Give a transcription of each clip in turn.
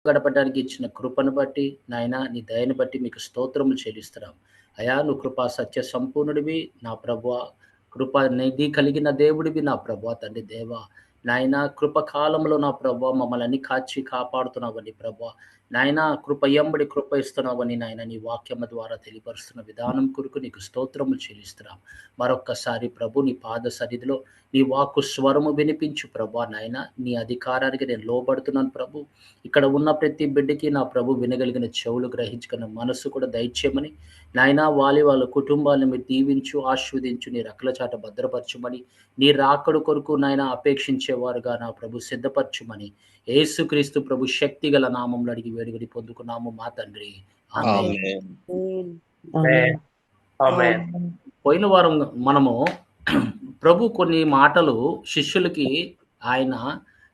గడపడానికి ఇచ్చిన కృపను బట్టి నాయన నీ దయను బట్టి మీకు స్తోత్రములు చెల్లిస్తున్నాం. అయా నువ్వు కృపా సత్య సంపూర్ణుడివి నా ప్రభువా, కృప నిధి కలిగిన దేవుడివి నా ప్రభువా తండ్రి దేవా. నాయన కృప కాలంలో నా ప్రభువా మమ్మల్ని కాచి కాపాడుతున్నావని ప్రభువా. నాయన కృప ఎంబడి కృప ఇస్తున్నావని నాయన నీ వాక్యము ద్వారా తెలియపరుస్తున్న విధానం కొరకు నీకు స్తోత్రములు చెల్లిస్తున్నాం. మరొక్కసారి ప్రభు నీ పాద సన్నిధిలో నీ వాక్కు స్వరము వినిపించు ప్రభా నాయన. నీ అధికారానికి నేను లోబడుతున్నాను ప్రభు. ఇక్కడ ఉన్న ప్రతి బిడ్డకి నా ప్రభు వినగలిగిన చెవులు గ్రహించుకున్న మనస్సు కూడా దయచేయమని నాయన, వాళ్ళ కుటుంబాలను మీరు దీవించు ఆశీర్వదించు నీ రెక్కల చాట భద్రపరచుమని, నీ రాకడు కొరకు నాయన అపేక్షించేవారుగా నా ప్రభు సిద్ధపరచుమని యేసుక్రీస్తు ప్రభు శక్తి గల నామంలో అడిగి వేడుకని పొందుకున్నాము మా తండ్రి. ఆమేన్. పోయిన వారం మనము ప్రభు కొన్ని మాటలు శిష్యులకి ఆయన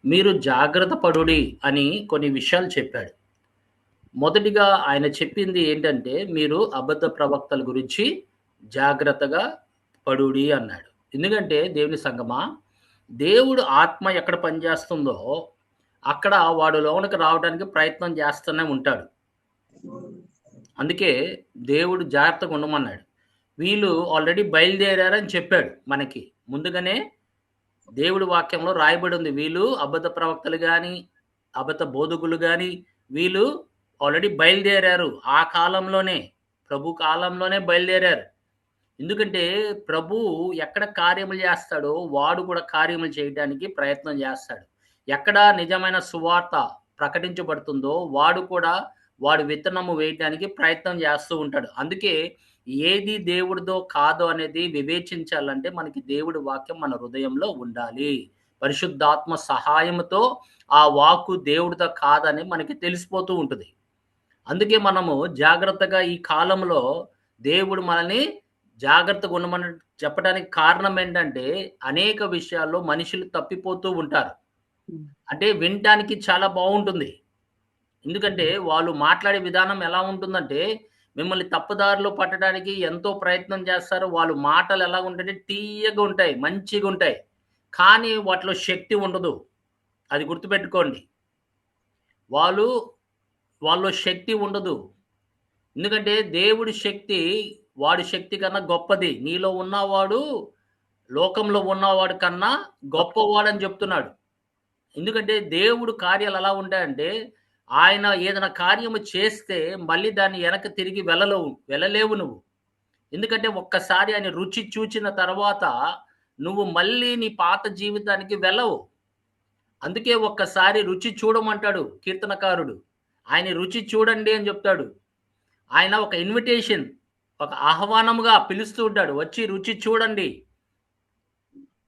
మీరు జాగ్రత్త పడుడి అని కొన్ని విషయాలు చెప్పాడు. మొదటిగా ఆయన చెప్పింది ఏంటంటే మీరు అబద్ధ ప్రవక్తల గురించి జాగ్రత్తగా పడుడి అన్నాడు. ఎందుకంటే దేవుని సంగమా, దేవుడు ఆత్మ ఎక్కడ పనిచేస్తుందో అక్కడ వాడు లోనికి రావడానికి ప్రయత్నం చేస్తూనే ఉంటాడు. అందుకే దేవుడు జాగ్రత్తగా ఉండమన్నాడు. వీళ్ళు ఆల్రెడీ బయలుదేరారని చెప్పాడు మనకి ముందుగానే. దేవుడి వాక్యంలో రాయబడి ఉంది, వీళ్ళు అబద్ధ ప్రవక్తలు కానీ అబద్ధ బోధకులు కానీ వీళ్ళు ఆల్రెడీ బయలుదేరారు. ఆ కాలంలోనే, ప్రభు కాలంలోనే బయలుదేరారు. ఎందుకంటే ప్రభు ఎక్కడ కార్యములు చేస్తాడో వాడు కూడా కార్యములు చేయడానికి ప్రయత్నం చేస్తాడు. ఎక్కడ నిజమైన సువార్త ప్రకటించబడుతుందో వాడు విత్తనము వేయడానికి ప్రయత్నం చేస్తూ ఉంటాడు. అందుకే ఏది దేవుడిదో కాదో అనేది వివేచించాలంటే మనకి దేవుడి వాక్యం మన హృదయంలో ఉండాలి. పరిశుద్ధాత్మ సహాయంతో ఆ వాక్కు దేవుడితో కాదని మనకి తెలిసిపోతూ ఉంటుంది. అందుకే మనము జాగ్రత్తగా ఈ కాలంలో దేవుడు మనల్ని జాగ్రత్తగా ఉండమని చెప్పడానికి కారణం ఏంటంటే అనేక విషయాల్లో మనుషులు తప్పిపోతూ ఉంటారు. అంటే వినటానికి చాలా బాగుంటుంది. ఎందుకంటే వాళ్ళు మాట్లాడే విధానం ఎలా ఉంటుందంటే మిమ్మల్ని తప్పుదారిలో పట్టడానికి ఎంతో ప్రయత్నం చేస్తారు. వాళ్ళు మాటలు ఎలా ఉంటాయంటే తీయగా ఉంటాయి, మంచిగా ఉంటాయి, కానీ వాటిలో శక్తి ఉండదు. అది గుర్తుపెట్టుకోండి. వాళ్ళలో శక్తి ఉండదు. ఎందుకంటే దేవుడి శక్తి వాడి శక్తి కన్నా గొప్పది. నీలో ఉన్నవాడు లోకంలో ఉన్నవాడు కన్నా గొప్పవాడని చెప్తున్నాడు. ఎందుకంటే దేవుడు కార్యాలు ఎలా ఉంటాయంటే ఆయన ఏదైనా కార్యము చేస్తే మళ్ళీ దాన్ని వెనక తిరిగి వెళ్ళలేవు నువ్వు. ఎందుకంటే ఒక్కసారి ఆయన రుచి చూచిన తర్వాత నువ్వు మళ్ళీ నీ పాత జీవితానికి వెళ్ళవు. అందుకే ఒక్కసారి రుచి చూడమంటాడు కీర్తనకారుడు. ఆయన రుచి చూడండి అని చెప్తాడు. ఆయన ఒక ఇన్విటేషన్, ఒక ఆహ్వానముగా పిలుస్తూ ఉంటాడు, వచ్చి రుచి చూడండి.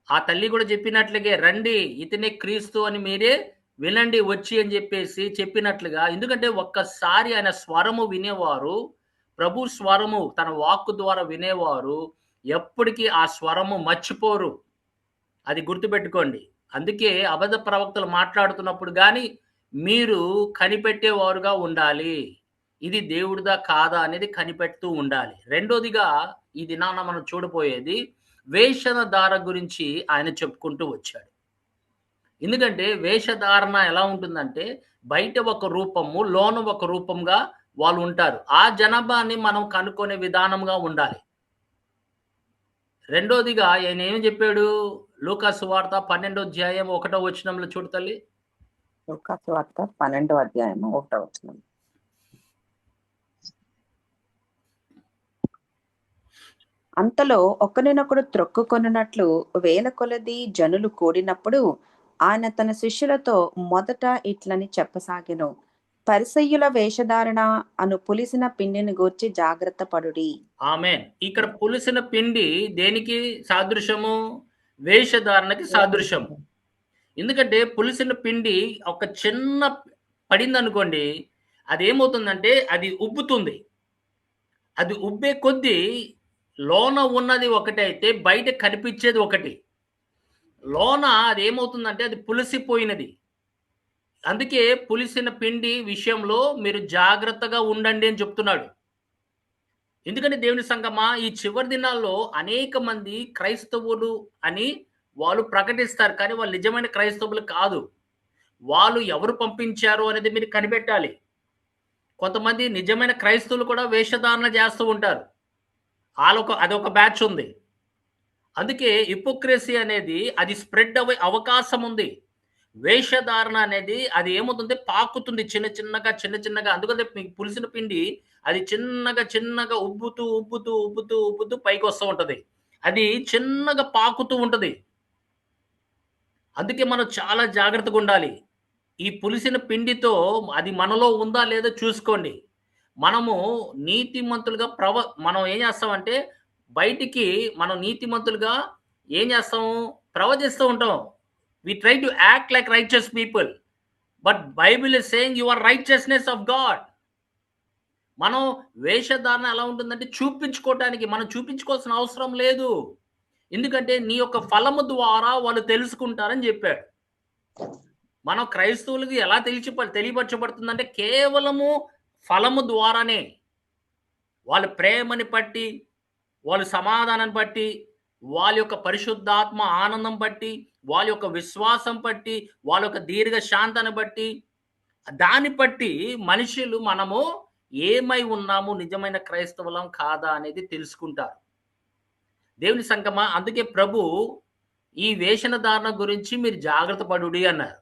ఆ తల్లి కూడా చెప్పినట్లుగే రండి ఇతనే క్రీస్తు అని మీరే వినండి వచ్చి అని చెప్పేసి చెప్పినట్లుగా. ఎందుకంటే ఒక్కసారి ఆయన స్వరము వినేవారు, ప్రభు స్వరము తన వాక్కు ద్వారా వినేవారు ఎప్పటికీ ఆ స్వరము మర్చిపోరు. అది గుర్తుపెట్టుకోండి. అందుకే అబద్ధ ప్రవక్తలు మాట్లాడుతున్నప్పుడు కానీ మీరు కనిపెట్టేవారుగా ఉండాలి. ఇది దేవుడిదా కాదా అనేది కనిపెడుతూ ఉండాలి. రెండోదిగా ఈ దినాన మనం చూడబోయేది వేషధార గురించి ఆయన చెప్పుకుంటూ వచ్చాడు. ఎందుకంటే వేషధారణ ఎలా ఉంటుందంటే బయట ఒక రూపము, లోన ఒక రూపంగా వాళ్ళు ఉంటారు. ఆ జనాభాని మనం కనుక్కునే విధానంగా ఉండాలి. రెండోదిగా ఆయన ఏమి చెప్పాడు? లూకా సువార్త 12వ అధ్యాయం 1వ వచనంలో చూడు తల్లి. లూకా సువార్త 12వ అధ్యాయం 1వ వచనం. అంతలో ఒకరినొకడు త్రొక్కుకొనున్నట్లు వేల కొలది జనులు కూడినప్పుడు ఆయన తన శిష్యులతో మొదట ఇట్లని చెప్పసాగెను, పరిసయ్యుల వేషధారణ అను పులిసిన పిండిని గూర్చి జాగ్రత్త పడుడి. ఆమేన్. ఇక్కడ పులిసిన పిండి దేనికి సాదృశ్యము? వేషధారణకి సాదృశ్యము. ఎందుకంటే పులిసిన పిండి ఒక చిన్న పడింది అనుకోండి, అదేమవుతుందంటే అది ఉబ్బుతుంది. అది ఉబ్బే కొద్దీ లోన ఉన్నది ఒకటైతే బయట కనిపించేది ఒకటి. లోన అది ఏమవుతుందంటే అది పులిసిపోయినది. అందుకే పులిసిన పిండి విషయంలో మీరు జాగ్రత్తగా ఉండండి అని చెప్తున్నాడు. ఎందుకంటే దేవుని సంగమా, ఈ చివరి దినాల్లో అనేక మంది క్రైస్తవులు అని వాళ్ళు ప్రకటిస్తారు, కానీ వాళ్ళు నిజమైన క్రైస్తవులు కాదు. వాళ్ళు ఎవరు పంపించారు అనేది మీరు కనిపెట్టాలి. కొంతమంది నిజమైన క్రైస్తవులు కూడా వేషధారణ చేస్తూ ఉంటారు. అదొక బ్యాచ్ ఉంది. అందుకే హిపోక్రసీ అనేది అది స్ప్రెడ్ అవ్వే అవకాశం ఉంది. వేషధారణ అనేది అది ఏమవుతుంది పాకుతుంది చిన్న చిన్నగా. అందుకనే మీకు పులిసిన పిండి అది చిన్నగా ఉబ్బుతూ పైకొస్తూ ఉంటది. అది చిన్నగా పాకుతూ ఉంటది. అందుకే మనం చాలా జాగ్రత్తగుండాలి. ఈ పులిసిన పిండితో అది మనలో ఉందా లేదో చూసుకోండి. మనము నీతిమంతులుగా మనం ఏం చేస్తామంటే బయటికి మనం నీతిమంతులుగా ఏం చేస్తాము? ప్రవచిస్తూ ఉంటాం. We try to act like righteous people. But Bible is saying your righteousness of God. మనం వేషధారణ ఎలా ఉంటుందంటే చూపించుకోవటానికి మనం చూపించుకోవాల్సిన అవసరం లేదు. ఎందుకంటే నీ యొక్క ఫలము ద్వారా వాళ్ళు తెలుసుకుంటారని చెప్పాడు. మనం క్రైస్తవులకి ఎలా తెలియపరచబడుతుందంటే కేవలము ఫలము ద్వారానే. వాళ్ళ ప్రేమని బట్టి, వాళ్ళ సమాధానాన్ని బట్టి, వాళ్ళ యొక్క పరిశుద్ధాత్మ ఆనందం బట్టి, వాళ్ళ యొక్క విశ్వాసం బట్టి, వాళ్ళ యొక్క దీర్ఘ శాంతాన్ని బట్టి, దాన్ని బట్టి మనుషులు మనము ఏమై ఉన్నాము, నిజమైన క్రైస్తవులం కాదా అనేది తెలుసుకుంటారు. దేవుని సంగమా, అందుకే ప్రభు ఈ వేషధారణ గురించి మీరు జాగ్రత్త పడుడి అన్నారు.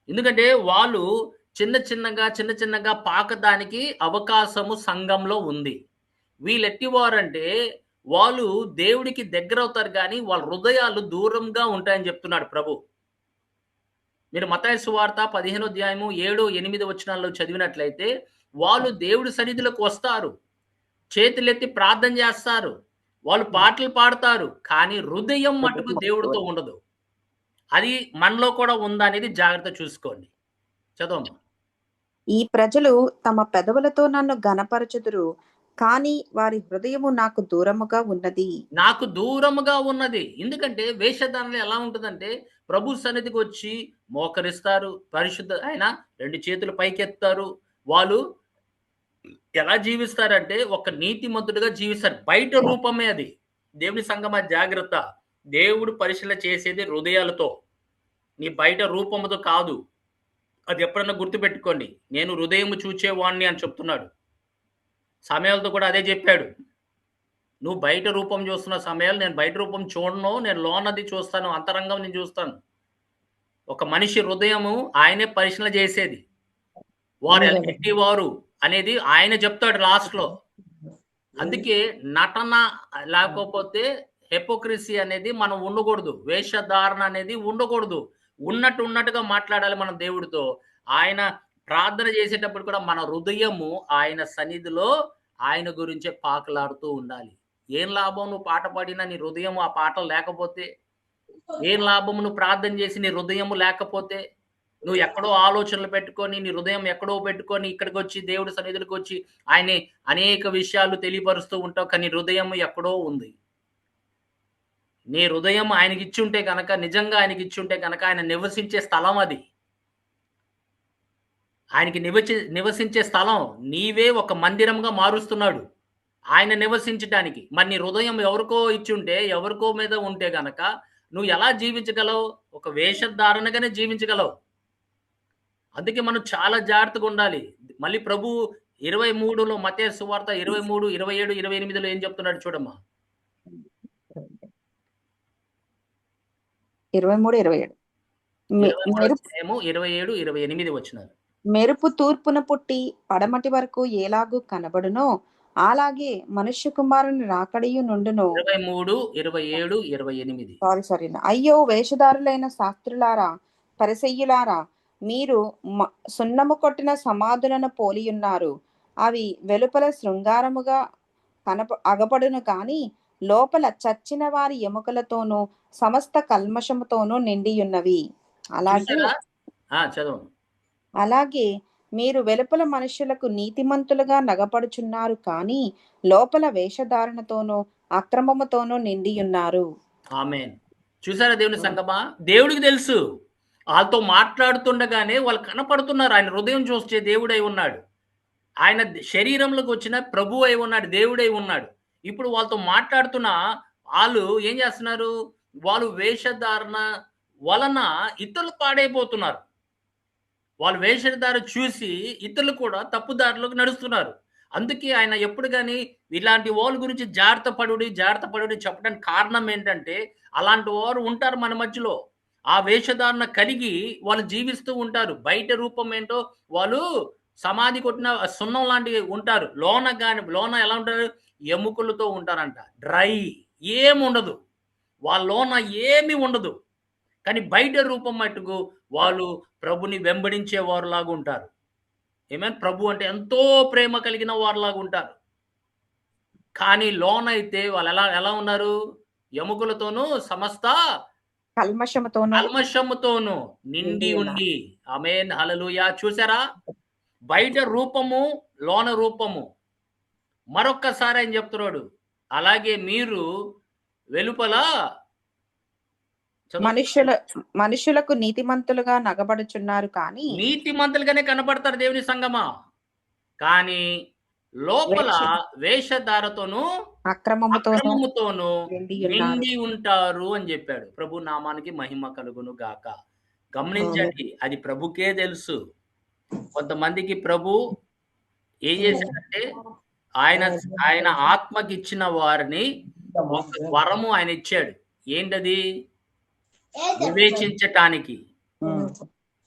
ఎందుకంటే వాళ్ళు చిన్న చిన్నగా పాకడానికి అవకాశము సంఘంలో ఉంది. వీళ్ళెట్టివారంటే వాళ్ళు దేవుడికి దగ్గరవుతారు గానీ వాళ్ళ హృదయాలు దూరంగా ఉంటాయని చెప్తున్నాడు ప్రభు. మీరు మత్తయి సువార్త 15వ అధ్యాయము 7, 8 వచనాల్లో చదివినట్లయితే వాళ్ళు దేవుడి సన్నిధిలోకి వస్తారు. చేతులెత్తి ప్రార్థన చేస్తారు. వాళ్ళు పాటలు పాడతారు. కానీ హృదయం మట్టుకు దేవుడితో ఉండదు. అది మనలో కూడా ఉందా అనేది జాగ్రత్త చూసుకోండి. చదవమ్మా. ఈ ప్రజలు తమ పెదవులతో నన్ను ఘనపరచుదురు, కానీ వారి హృదయము నాకు దూరముగా ఉన్నది. నాకు దూరముగా ఉన్నది. ఎందుకంటే వేషధారణ ఎలా ఉంటదంటే ప్రభు సన్నిధికి వచ్చి మోకరిస్తారు. ఆయన 2 చేతులు పైకెత్తారు. వాళ్ళు ఎలా జీవిస్తారంటే ఒక నీతిమంతుడిగా జీవిస్తారు. బయట రూపమే అది. దేవుని సంగమా జాగ్రత్త. దేవుడు పరిశీలన చేసేది హృదయాలతో. నీ బయట రూపముతో కాదు. అది ఎప్పుడన్నా గుర్తుపెట్టుకోండి. నేను హృదయము చూచేవాడిని అని చెప్తున్నాడు. సమయాలతో కూడా అదే చెప్పాడు. నువ్వు బయట రూపం చూస్తున్న సమయాలు నేను బయట రూపం చూడను. నేను లోనది చూస్తాను. అంతరంగం నేను చూస్తాను. ఒక మనిషి హృదయము ఆయనే పరిశీలన చేసేది. వారు ఎట్టివారు అనేది ఆయన చెప్తాడు లాస్ట్‌లో. అందుకే నటన లేకపోతే హిపోక్రసీ అనేది మనం ఉండకూడదు. వేషధారణ అనేది ఉండకూడదు. ఉన్నట్టుగా మాట్లాడాలి మనం దేవుడితో. ఆయన ప్రార్థన చేసేటప్పుడు కూడా మన హృదయము ఆయన సన్నిధిలో ఆయన గురించే పాకులాడుతూ ఉండాలి. ఏం లాభం నువ్వు పాట పాడినా నీ హృదయం ఆ పాటలు లేకపోతే? ఏం లాభం నువ్వు ప్రార్థన చేసి నీ హృదయము లేకపోతే? నువ్వు ఎక్కడో ఆలోచనలు పెట్టుకొని, నీ హృదయం ఎక్కడో పెట్టుకొని ఇక్కడికొచ్చి దేవుడి సన్నిధిలోకొచ్చి ఆయన్ని అనేక విషయాలు తెలియపరుస్తూ ఉంటావు. కానీ హృదయం ఎక్కడో ఉంది. నీ హృదయం ఆయనకిచ్చుంటే గనక, నిజంగా ఆయనకిచ్చుంటే గనక ఆయన నివసించే స్థలం అది. ఆయనకి నివసించే స్థలం నీవే ఒక మందిరంగా మారుస్తున్నాడు. ఆయన నివసించటానికి. మరి నీ హృదయం ఎవరికో ఇచ్చుంటే, ఎవరికో మీద ఉంటే గనక నువ్వు ఎలా జీవించగలవు? ఒక వేషధారణగానే జీవించగలవు. అందుకే మనం చాలా జాగ్రత్తగా ఉండాలి. మళ్ళీ ప్రభు 23లో మత్తయి సువార్త 23, 27, 28లో ఏం చెప్తున్నాడు చూడమ్మా. 23, 27. 27, 28 వచనాలు. మెరుపు తూర్పున పుట్టి పడమటి వరకు ఎలాగూ కనబడునో అలాగే మనుష్య కుమారుని రాకడయు నుండును. 23, 27, 28. సారీ. అయ్యో వేషధారులైన శాస్త్రులారా, పరిసయ్యులారా, మీరు సున్నము కొట్టిన సమాధులను పోలియున్నారు. అవి వెలుపల శృంగారముగా అగపడును కాని లోపల చచ్చిన వారి ఎముకలతోనూ సమస్త కల్మషముతోనూ నిండియున్నవి. అలాగే మీరు వెలుపల మనుషులకు నీతిమంతులుగా నగపడుచున్నారు కానీ లోపల వేషధారణతోనూ అక్రమముతోనూ నిండియున్నారు. ఆమేన్. చూసారా దేవుని సంగమా? దేవుడికి తెలుసు. వాళ్ళతో మాట్లాడుతుండగానే వాళ్ళు కనపడుతున్నారు. ఆయన హృదయం చూసే దేవుడై ఉన్నాడు. ఆయన శరీరంలోకి వచ్చిన ప్రభు అయి ఉన్నాడు. దేవుడై ఉన్నాడు. ఇప్పుడు వాళ్ళతో మాట్లాడుతున్న వాళ్ళు ఏం చేస్తున్నారు? వాళ్ళు వేషధారణ వలన ఇతరులు పాడైపోతున్నారు. వాళ్ళు వేషధార చూసి ఇతరులు కూడా తప్పుదారిలోకి నడుస్తున్నారు. అందుకే ఆయన ఎప్పుడు గాని ఇలాంటి వాళ్ళ గురించి జాగ్రత్త పడుడి చెప్పడానికి కారణం ఏంటంటే, అలాంటి వారు ఉంటారు మన మధ్యలో. ఆ వేషధారణ కలిగి వాళ్ళు జీవిస్తూ ఉంటారు. బయట రూపం ఏంటో వాళ్ళు సమాధి కొట్టిన సున్నం లాంటివి ఉంటారు. లోన ఎలా ఉంటారు? ఎముకలతో ఉంటారంట. డ్రై ఏముండదు. వాళ్ళ లోన ఏమి ఉండదు. కానీ బయట రూపం మట్టుకు వాళ్ళు ప్రభుని వెంబడించే వారులాగా ఉంటారు. ఆమేన్. ప్రభు అంటే ఎంతో ప్రేమ కలిగిన వారులాగా ఉంటారు. కానీ లోనైతే వాళ్ళు ఎలా ఎలా ఉన్నారు? ఎముకలతోనూ సమస్త కల్మషముతోనూ కల్మషముతోనూ నిండి నిండి ఉన్నారు. ఉండి. ఆమేన్. హల్లెలూయా. చూసారా? బయట రూపము, లోన రూపము. మరొక్కసారి ఆయన చెప్తున్నాడు. అలాగే మీరు వెలుపల చదువు మనుషులకు నీతిమంతులుగా నగబడుచున్నారు కానీ నీతిమంతులుగానే కనపడతారు దేవుని సంగమా. కానీ లోపల వేషధారతోనూ అక్రమముతోనూ అక్రమముతోనూ నిండి ఉన్నారు. నిండి ఉంటారు అని చెప్పాడు. ప్రభు నామానికి మహిమ కలుగును గాక. గమనించండి, అది ప్రభుకే తెలుసు. కొంతమందికి ప్రభు ఏం చేశాడంటే, ఆయన ఆయన ఆత్మకి ఇచ్చిన వారిని ఒక వరము ఆయన ఇచ్చాడు. ఏంటది? వివేచించటానికి.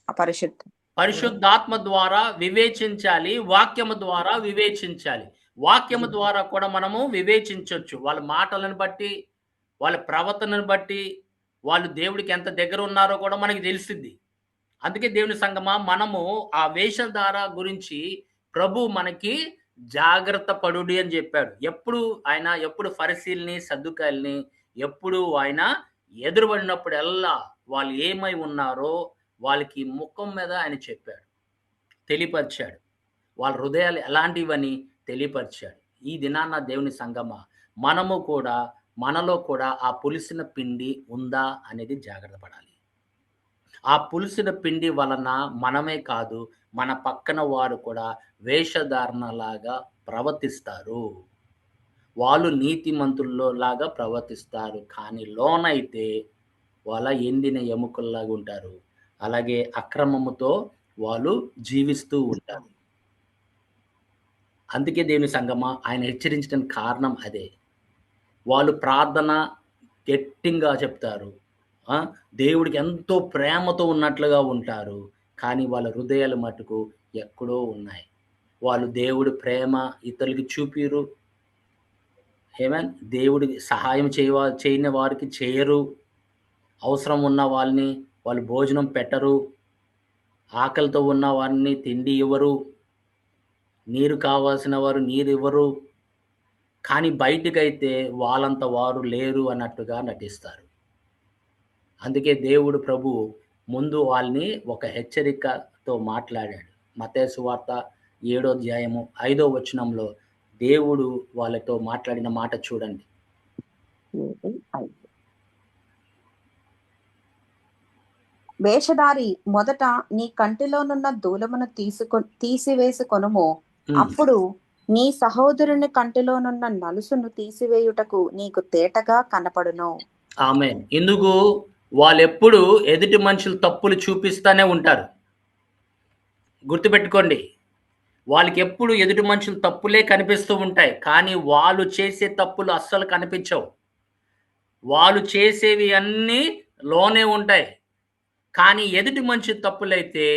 అపరిశుద్ధ పరిశుద్ధాత్మ ద్వారా వివేచించాలి. వాక్యము ద్వారా వివేచించాలి. వాక్యము ద్వారా కూడా మనము వివేచించొచ్చు. వాళ్ళ మాటలను బట్టి, వాళ్ళ ప్రవర్తనను బట్టి, వాళ్ళు దేవుడికి ఎంత దగ్గర ఉన్నారో కూడా మనకి తెలిసిద్ది. అందుకే దేవుని సంగమా, మనము ఆ వేషధార గురించి ప్రభు మనకి జాగ్రత్త పడుడి అని చెప్పాడు. ఎప్పుడు ఫరిసీల్ని, సద్దుకాయల్ని ఎప్పుడు ఆయన ఎదురుబడినప్పుడల్లా వాళ్ళు ఏమై ఉన్నారో వాళ్ళకి ముఖం మీద ఆయన చెప్పాడు. తెలియపరిచాడు. వాళ్ళ హృదయాలు ఎలాంటివని తెలియపరిచాడు. ఈ దినాన దేవుని సంగమా, మనలో కూడా ఆ పులిసిన పిండి ఉందా అనేది జాగ్రత్త పడాలి. ఆ పులిసిన పిండి వలన మనమే కాదు, మన పక్కన వారు కూడా వేషధారణలాగా ప్రవర్తిస్తారు. వాళ్ళు నీతిమంతుల్లో లాగా ప్రవర్తిస్తారు. కానీ లోనైతే వాళ్ళ ఎండిన ఎముకల్లాగా ఉంటారు. అలాగే అక్రమముతో వాళ్ళు జీవిస్తూ ఉంటారు. అందుకే దేవుని సంగమా, ఆయన హెచ్చరించడానికి కారణం అదే. వాళ్ళు ప్రార్థన గట్టిగా చెప్తారు. దేవుడికి ఎంతో ప్రేమతో ఉన్నట్లుగా ఉంటారు. కానీ వాళ్ళ హృదయాలు మట్టుకు ఎక్కడో ఉన్నాయి. వాళ్ళు దేవుడి ప్రేమ ఇతరులకి చూపిరు. ఆమేన్. దేవుడికి సహాయం చేయని వారికి చేయరు. అవసరం ఉన్న వాళ్ళని వాళ్ళు భోజనం పెట్టరు. ఆకలితో ఉన్న వారిని తిండి ఇవ్వరు. నీరు కావాల్సిన వారు నీరు ఇవ్వరు. కానీ బయటికైతే వాళ్ళంత వారు లేరు అన్నట్టుగా నటిస్తారు. అందుకే దేవుడు ప్రభు ముందు వాళ్ళని ఒక హెచ్చరికతో మాట్లాడాడు. మత్తయి సువార్త 7వ అధ్యాయము 5వ వచనంలో దేవుడు వాళ్ళతో మాట్లాడిన మాట చూడండి. వేషధారి, మొదట నీ కంటిలోనున్న దూలమును తీసివేసుకొనుము. అప్పుడు నీ సహోదరుని కంటిలోనున్న నలుసును తీసివేయుటకు నీకు తేటగా కనపడును. ఆమేన్. ఎందుకు? వాళ్ళెప్పుడు ఎదుటి మనుషులు తప్పులు చూపిస్తానే ఉంటారు. గుర్తుపెట్టుకోండి. వాళ్ళకి ఎప్పుడు ఎదుటి మనుషులు తప్పులే కనిపిస్తూ ఉంటాయి. కానీ వాళ్ళు చేసే తప్పులు అస్సలు కనిపించవు. వాళ్ళు చేసేవి అన్నీ లోనే ఉంటాయి. కానీ ఎదుటి మనిషి తప్పులైతే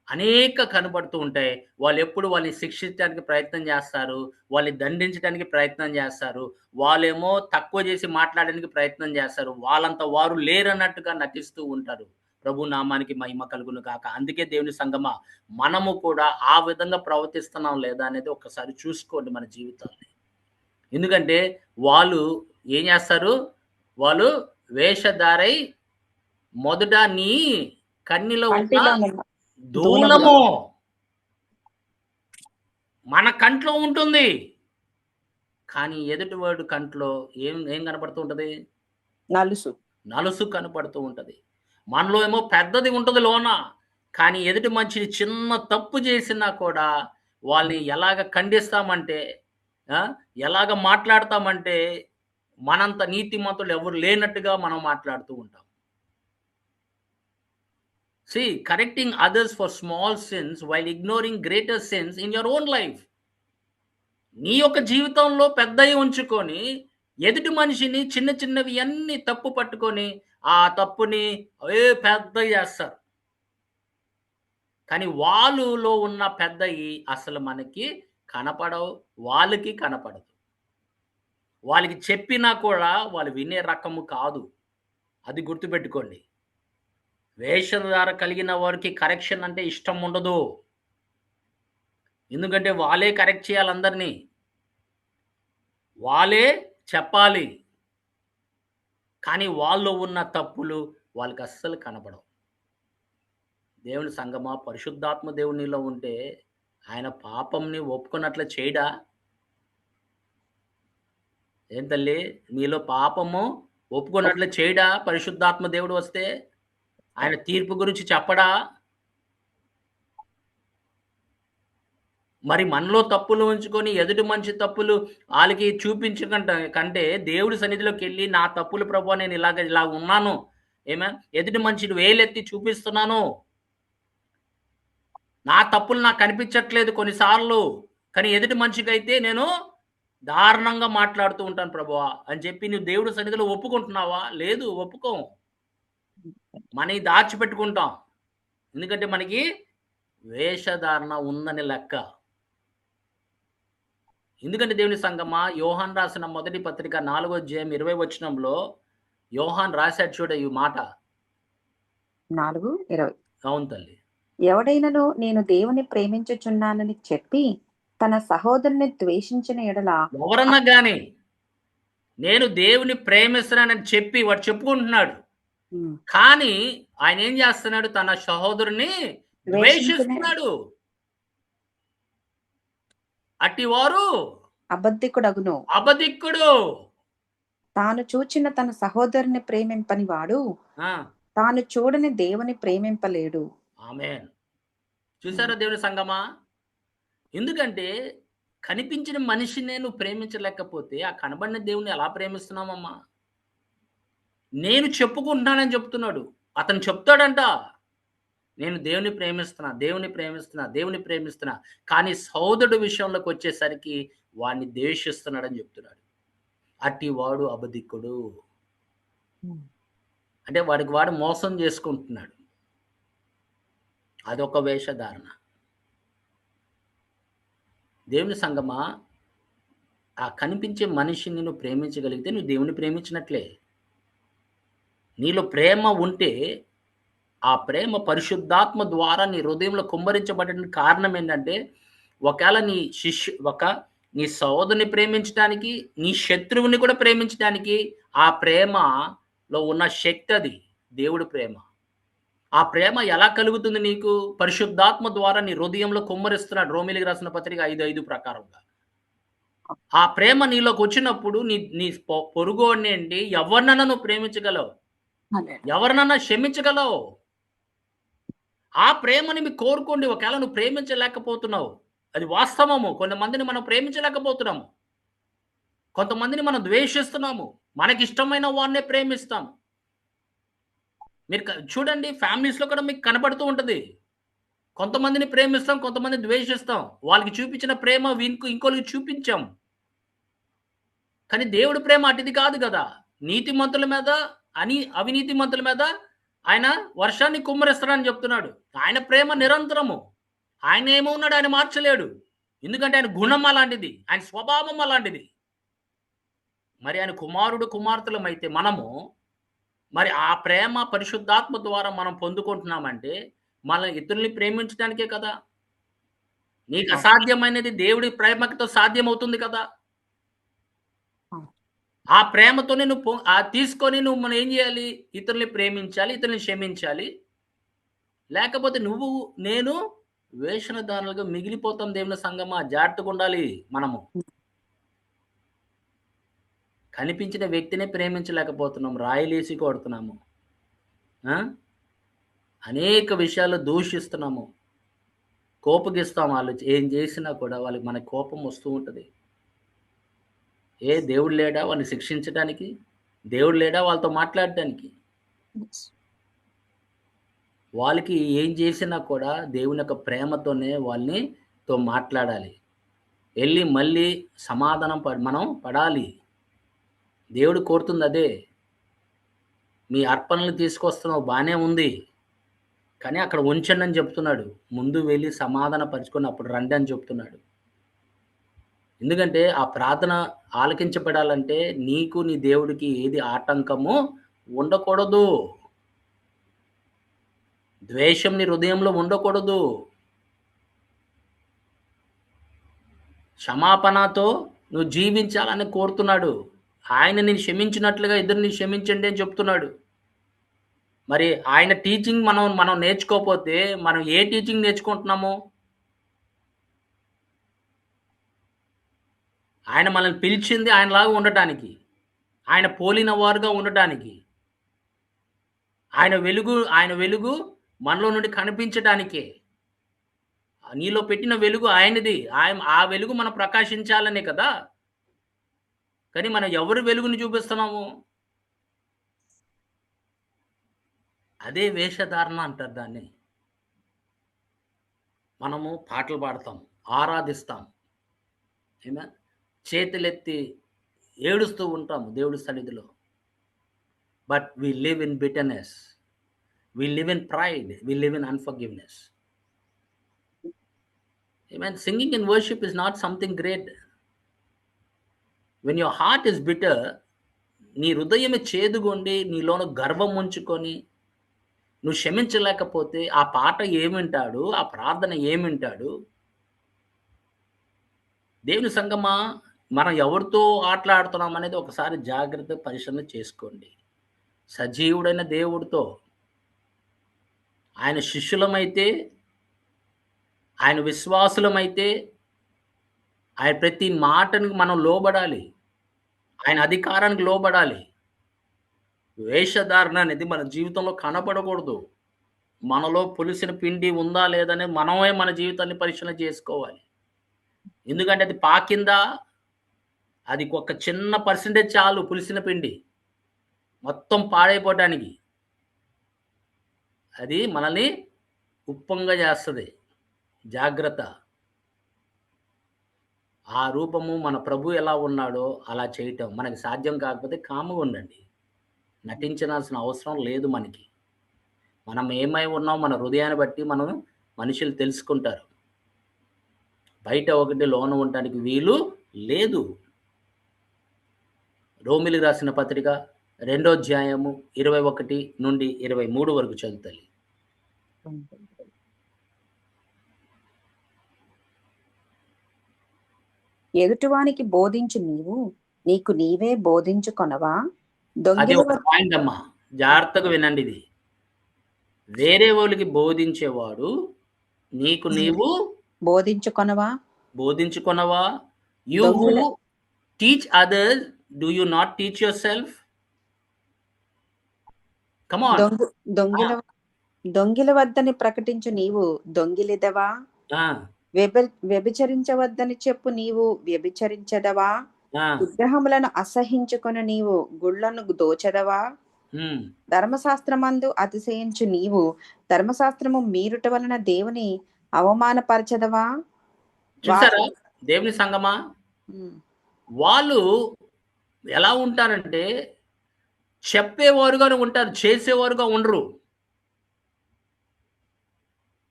అనేక కనబడుతూ ఉంటాయి. వాళ్ళెప్పుడు వాళ్ళని శిక్షించడానికి ప్రయత్నం చేస్తారు. వాళ్ళని దండించడానికి ప్రయత్నం చేస్తారు. వాళ్ళేమో తక్కువ చేసి మాట్లాడడానికి ప్రయత్నం చేస్తారు. వాళ్ళంత వారు లేరన్నట్టుగా నటిస్తూ ఉంటారు. ప్రభు నామానికి మహిమ కలుగును గాక. అందుకే దేవుని సంగమా, మనము కూడా ఆ విధంగా ప్రవర్తిస్తున్నాం లేదా అనేది ఒక్కసారి చూసుకోండి మన జీవితాన్ని. ఎందుకంటే వాళ్ళు ఏం చేస్తారు? వాళ్ళు వేషధారై మొదట నీ కన్నిలో ఉన్న దూలము మన కంట్లో ఉంటుంది. కానీ ఎదుటివాడు కంట్లో ఏం కనపడుతూ ఉంటది? నలుసు కనపడుతూ ఉంటది. మనలో ఏమో పెద్దది ఉంటది లోన. కానీ ఎదుటి మనిషిని చిన్న తప్పు చేసినా కూడా వాళ్ళని ఎలాగ ఖండిస్తామంటే, ఎలాగ మాట్లాడతామంటే మనంత నీతిమంతులు ఎవరు లేనట్టుగా మనం మాట్లాడుతూ ఉంటాం. See, correcting others for small sins while ignoring greater sins in your own life. నీ యొక్క జీవితంలో పెద్దయి ఉంచుకొని ఎదుటి మనిషిని చిన్న చిన్నవి అన్ని తప్పు పట్టుకొని ఆ తప్పుని పెద్ద చేస్తారు. కానీ వాళ్ళలో ఉన్న పెద్దయి అసలు మనకి కనపడవు, వాళ్ళకి కనపడదు. వాళ్ళకి చెప్పినా కూడా వాళ్ళు వినే రకము కాదు. అది గుర్తుపెట్టుకోండి. వేషధార కలిగిన వారికి కరెక్షన్ అంటే ఇష్టం ఉండదు. ఎందుకంటే వాళ్ళే కరెక్ట్ చేయాలి అందరినీ. వాళ్ళే చెప్పాలి. కానీ వాళ్ళలో ఉన్న తప్పులు వాళ్ళకి అస్సలు కనపడవు. దేవుని సంగమా, పరిశుద్ధాత్మ దేవుడు నీలో ఉంటే ఆయన పాపంని ఒప్పుకున్నట్లు చేయడా? ఏం తల్లి, నీలో పాపము ఒప్పుకున్నట్లు చేయడా? పరిశుద్ధాత్మ దేవుడు వస్తే ఆయన తీర్పు గురించి చెప్పడా? మరి మనలో తప్పులు ఉంచుకొని ఎదుటి మనిషి తప్పులు వాళ్ళకి కంటే దేవుడి సన్నిధిలోకి వెళ్ళి నా తప్పులు ప్రభువా, నేను ఇలా ఉన్నాను, ఎదుటి మనిషిని వేలెత్తి చూపిస్తున్నాను, నా తప్పులు నాకు కనిపించట్లేదు కొన్నిసార్లు, కానీ ఎదుటి మనిషికి అయితే నేను దారుణంగా మాట్లాడుతూ ఉంటాను ప్రభువా అని చెప్పి నువ్వు దేవుడి సన్నిధిలో ఒప్పుకుంటున్నావా? లేదు, ఒప్పుకోం. మనకి దాచిపెట్టుకుంటాం. ఎందుకంటే మనకి వేషధారణ ఉందని లెక్క. ఎందుకంటే దేవుని సంగమా, యోహాన్ రాసిన మొదటి పత్రిక 4వ అధ్యాయం 20వ వచనంలో యోహాన్ రాశాడు చూడ ఈ మాట. 4:20. అవును తల్లి. ఎవడైనను నేను దేవుని ప్రేమించుచున్నానని చెప్పి తన సహోదరుని ద్వేషించిన ఎడల, ఎవరన్నా గాని నేను దేవుని ప్రేమిస్తున్నానని చెప్పి వాడు చెప్పుకుంటున్నాడు, కానీ ఆయన ఏం చేస్తున్నాడు? తన సహోదరుని ద్వేషిస్తున్నాడు. అట్టివారు అబద్ధికుడు. తాను చూచిన తన సహోదరుని ప్రేమింపని వాడు తాను చూడని దేవుని ప్రేమింపలేడు. ఆమేన్. చూసారా దేవుని సంగమా? ఎందుకంటే కనిపించిన మనిషినే నువ్వు ప్రేమించలేకపోతే ఆ కనబడిన దేవుని ఎలా ప్రేమిస్తున్నామమ్మా? నేను చెప్పుకుంటున్నానని చెప్తున్నాడు. అతను చెప్తాడంట, నేను దేవుని ప్రేమిస్తున్నా, కానీ సోదరుడు విషయంలోకి వచ్చేసరికి వాడిని ద్వేషిస్తున్నాడని చెప్తున్నాడు. అట్టి వాడు అబద్ధికుడు. అంటే వాడికి వాడు మోసం చేసుకుంటున్నాడు. అదొక వేషధారణ. దేవుని సంగమా, ఆ కనిపించే మనిషిని నువ్వు ప్రేమించగలిగితే నువ్వు దేవుని ప్రేమించినట్లే. నీలో ప్రేమ ఉంటే ఆ ప్రేమ పరిశుద్ధాత్మ ద్వారా నీ హృదయంలో కుమ్మరించబడిన కారణం ఏంటంటే, ఒకవేళ నీ సోదరుని ప్రేమించడానికి, నీ శత్రువుని కూడా ప్రేమించడానికి ఆ ప్రేమలో ఉన్న శక్తి అది దేవుడి ప్రేమ. ఆ ప్రేమ ఎలా కలుగుతుంది నీకు? పరిశుద్ధాత్మ ద్వారా నీ హృదయంలో కుమ్మరిస్తున్నాడు. రోమీయులకు రాసిన పత్రిక 5:5 ప్రకారంగా. ఆ ప్రేమ నీలోకి వచ్చినప్పుడు నీ పొరుగువాడిని ఏంటి, ఎవరినన్నా నువ్వు ప్రేమించగలవు, ఎవరినన్నా క్షమించగలవు. ఆ ప్రేమని మీరు కోరుకోండి. ఒకవేళ నువ్వు ప్రేమించలేకపోతున్నావు, అది వాస్తవము. కొంతమందిని మనం ప్రేమించలేకపోతున్నాము, కొంతమందిని మనం ద్వేషిస్తున్నాము, మనకి ఇష్టమైన వాడినే ప్రేమిస్తాం. మీరు చూడండి, ఫ్యామిలీస్లో కూడా మీకు కనబడుతూ ఉంటుంది. కొంతమందిని ప్రేమిస్తాం, కొంతమంది ద్వేషిస్తాం. వాళ్ళకి చూపించిన ప్రేమ ఇంకోళ్ళకి చూపించాం. కానీ దేవుడి ప్రేమ అటుది కాదు కదా. నీతిమంతుల మీద అవినీతిమంతుల మీద ఆయన వర్షాన్ని కుమ్మరిస్తాడని చెప్తున్నాడు. ఆయన ప్రేమ నిరంతరము. ఆయన ఏమవున్నాడు, ఆయన మార్చలేడు. ఎందుకంటే ఆయన గుణం అలాంటిది, ఆయన స్వభావం అలాంటిది. మరి ఆయన కుమార్తెలం అయితే మనము మరి ఆ ప్రేమ పరిశుద్ధాత్మ ద్వారా మనం పొందుకుంటున్నామంటే మన ఇతరుల్ని ప్రేమించడానికే కదా. నీకు అసాధ్యమైనది దేవుడి ప్రేమతో సాధ్యమవుతుంది కదా. ఆ ప్రేమతోనే నువ్వు తీసుకొని మనం ఏం చేయాలి? ఇతరుల్ని ప్రేమించాలి, ఇతరుల్ని క్షమించాలి. లేకపోతే నేను వేషధారులుగా మిగిలిపోతాం. దేవుని సంగమా, జాగ్రత్తగా ఉండాలి. మనము కనిపించిన వ్యక్తినే ప్రేమించలేకపోతున్నాం, రాయలేసి కొడుతున్నాము, అనేక విషయాలు దూషిస్తున్నాము, కోపగిస్తాం. వాళ్ళు ఏం చేసినా కూడా వాళ్ళకి మన కోపం వస్తూ ఉంటుంది. దేవుడు లేడా వాళ్ళని శిక్షించడానికి? దేవుడు లేడా వాళ్ళతో మాట్లాడడానికి? వాళ్ళకి ఏం చేసినా కూడా దేవుని యొక్క ప్రేమతోనే వాళ్ళనితో మాట్లాడాలి. ఎళ్లి మళ్ళీ సమాధానం మనం పడాలి. దేవుడు కోరుతుంది అదే. మీ అర్పణలు తీసుకొస్తున్నావు బానే ఉంది. కానీ అక్కడ ఉంచండి అని చెప్తున్నాడు. ముందు వెళ్లి సమాధాన పరుచుకొని అప్పుడు రండి అని చెప్తున్నాడు. ఎందుకంటే ఆ ప్రార్థన ఆలకించబడాలంటే నీకు నీ దేవుడికి ఏది ఆటంకము ఉండకూడదు. ద్వేషం నీ హృదయంలో ఉండకూడదు. క్షమాపణతో నువ్వు జీవించాలని కోరుతున్నాడు. ఆయన నిన్ను క్షమించినట్లుగా ఇద్దరిని క్షమించండి అని చెప్తున్నాడు. మరి ఆయన టీచింగ్ మనం నేర్చుకోకపోతే మనం ఏ టీచింగ్ నేర్చుకుంటున్నాము? ఆయన మనల్ని పిలిచింది ఆయనలాగా ఉండటానికి. ఆయన పోలిన వారుగా ఉండటానికి. ఆయన వెలుగు మనలో నుండి కనిపించడానికే. నీలో పెట్టిన వెలుగు ఆయనది. ఆ వెలుగు మనం ప్రకాశించాలనే కదా! కానీ మనం ఎవరి వెలుగుని చూపిస్తున్నాము? అదే వేషధారణ అంటారు దాన్ని. మనము పాటలు పాడతాం, ఆరాధిస్తాం. ఆమేన్. చేతులెత్తి ఏడుస్తూ ఉంటాము దేవుడి సన్నిధిలో. But we live in bitterness. We live in pride. We live in unforgiveness. Amen. Singing in worship is not something great. When your heart is bitter, నీ హృదయమే చేదుగుండి నీలోన గర్వం ఉంచుకొని నువ్వు క్షమించలేకపోతే ఆ పాట ఏమింటాడు? ఆ ప్రార్థన ఏమింటాడు? దేవుని సంగమా, మనం ఎవరితో ఆటలాడుతున్నాం అనేది ఒకసారి జాగ్రత్త పరిశీలన చేసుకోండి. సజీవుడైన దేవుడితో, ఆయన శిష్యులమైతే, ఆయన విశ్వాసులమైతే, ఆయన ప్రతి మాటనికి మనం లోబడాలి. ఆయన అధికారానికి లోబడాలి. వేషధారణ అనేది మన జీవితంలో కనపడకూడదు. మనలో పులిసిన పిండి ఉందా లేదని మనమే మన జీవితాన్ని పరిశీలన చేసుకోవాలి. ఎందుకంటే అది పాకిందా, అది ఒక చిన్న పర్సెంటేజ్ చాలు పులిసిన పిండి. మొత్తం పాడైపోవటానికి. అది మనల్ని ఉప్పొంగ చేస్తది. జాగ్రత్త. ఆ రూపము మన ప్రభు ఎలా ఉన్నాడో అలా చేయటం. మనకి సాధ్యం కాకపోతే కామ్‌గా ఉండండి. నటించాల్సిన అవసరం లేదు మనకి. మనం ఏమై ఉన్నాం మన హృదయాన్ని బట్టి మనుషులు తెలుసుకుంటారు. బయట ఒకటి లోన ఉండటానికి వీలు లేదు. రోమిలికి రాసిన పత్రిక 2వ అధ్యాయము 21 నుండి 23 వరకు చదువుతాలి. ఎదుటివానికి బోధించు నీవు నీకు నీవే బోధించుకొనవా? అది దొంగిల ఒక పాయింట్ అమ్మా. జాగ్రత్తగా వినండి ఇది. వేరే వాళ్ళకి బోధించేవాడు నీకు నీవు బోధించుకొనవా? బోధించుకొనవా? You who దొంగిల teach others, do you not teach yourself? Come on. దొంగి దొంగిల దొంగిల వద్దని ప్రకటించు నీవు దొంగిలిదవా? ఆ! వ్యభిచరించవద్దని చెప్పు నీవు వ్యభిచరించదవా? ఆ! విగ్రహములను అసహించుకొని నీవు గుళ్ళను దోచెదవా? హ్మ్. ధర్మశాస్త్రమందు అతిశయించు నీవు ధర్మశాస్త్రము మీరుట వలన దేవుని అవమానపరచదవా? చూసారా? దేవుని సంగమా, ఉమ్, వాళ్ళు ఎలా ఉంటారంటే చెప్పేవారుగానే ఉంటారు. చేసేవారుగా ఉండరు.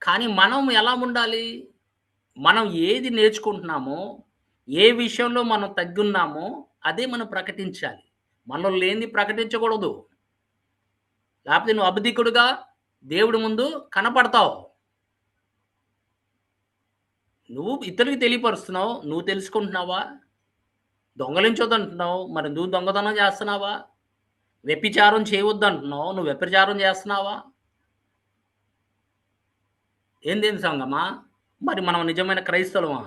కానీ మనం ఎలా ఉండాలి? మనం ఏది నేర్చుకుంటున్నామో, ఏ విషయంలో మనం తగ్గున్నామో అదే మనం ప్రకటించాలి. మనలో లేనిది ప్రకటించకూడదు. లేకపోతే నువ్వు అబద్ధికుడుగా దేవుడి ముందు కనపడతావు. నువ్వు ఇతరులకి తెలియపరుస్తున్నావు. నువ్వు తెలుసుకుంటున్నావా? దొంగలించొద్దంటున్నావు. మరి నువ్వు దొంగతనం చేస్తున్నావా? వ్యభిచారం చేయవద్దంటున్నావు. నువ్వు వ్యభిచారం చేస్తున్నావా? ఏందేమి సంగమా? మరి మనం నిజమైన క్రైస్తవులమా?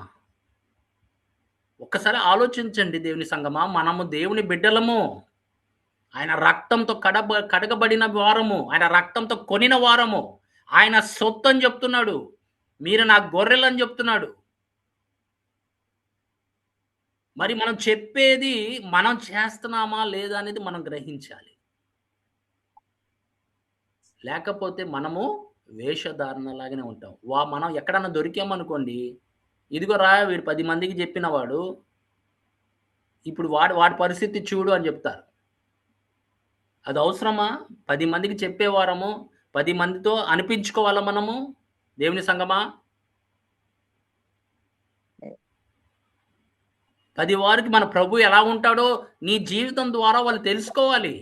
ఒక్కసారి ఆలోచించండి దేవుని సంగమా. మనము దేవుని బిడ్డలము. ఆయన రక్తంతో కడగబడిన వారము. ఆయన రక్తంతో కొనిన వారము. ఆయన సొత్తు అని చెప్తున్నాడు. మీరు నా గొర్రెలని చెప్తున్నాడు. మరి మనం చెప్పేది మనం చేస్తున్నామా లేదా అనేది మనం గ్రహించాలి. లేకపోతే మనము వేషధారణ లాగానే ఉంటాం. మనం ఎక్కడన్నా దొరికామనుకోండి, ఇదిగోరా వీడు 10 మందికి చెప్పిన వాడు, ఇప్పుడు వాడి పరిస్థితి చూడు అని చెప్తారు. అది అవసరమా? 10 మందికి చెప్పేవారము, 10 మందితో అనిపించుకోవాలా మనము? దేవుని సంగమా? 10 వారికి మన ప్రభు ఎలా ఉంటాడో నీ జీవితం ద్వారా వాళ్ళు తెలుసుకోవాలి.